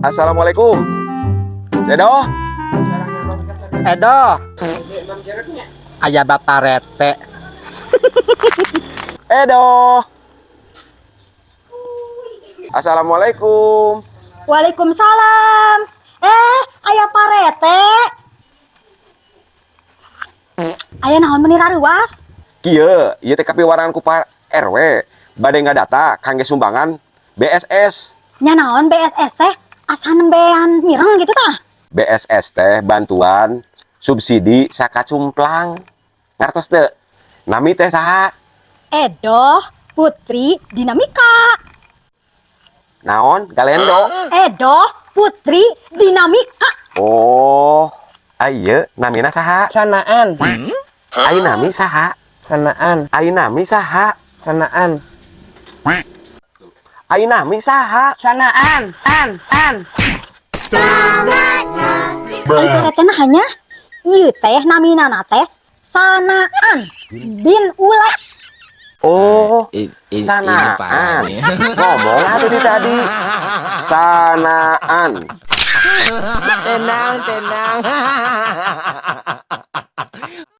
Assalamualaikum. Dedo. Edo, ayah bapak rete. Edo. Assalamualaikum. Waalaikumsalam. Aya parete. Aya naon meuni raruas? Kieu, ieu teh kapiwarangan ku Pak RW. Bade ngadata kangge sumbangan BSS. Nya naon BSS teh? Asa nembean mireng gitu tah? BSS teh bantuan subsidi saka cumplang. Ngartos teu? Nami teh saha? Edo Putri Dinamika. Naon? Galendo. Edo Putri Dinamika. Oh, ayeuna namina saha? Sanaan, Ayeuna nami saha? sanaan, Ayeuna nami saha? sanaan, Ayeuna nami saha? sanaan, an. Ari parete nah hanya ieu teh naminana teh Sanaan bin Ulat. Oh, Ini sanaan. parah nih. Ngomong atuh di tadi. Sanaan. Tenang, tenang.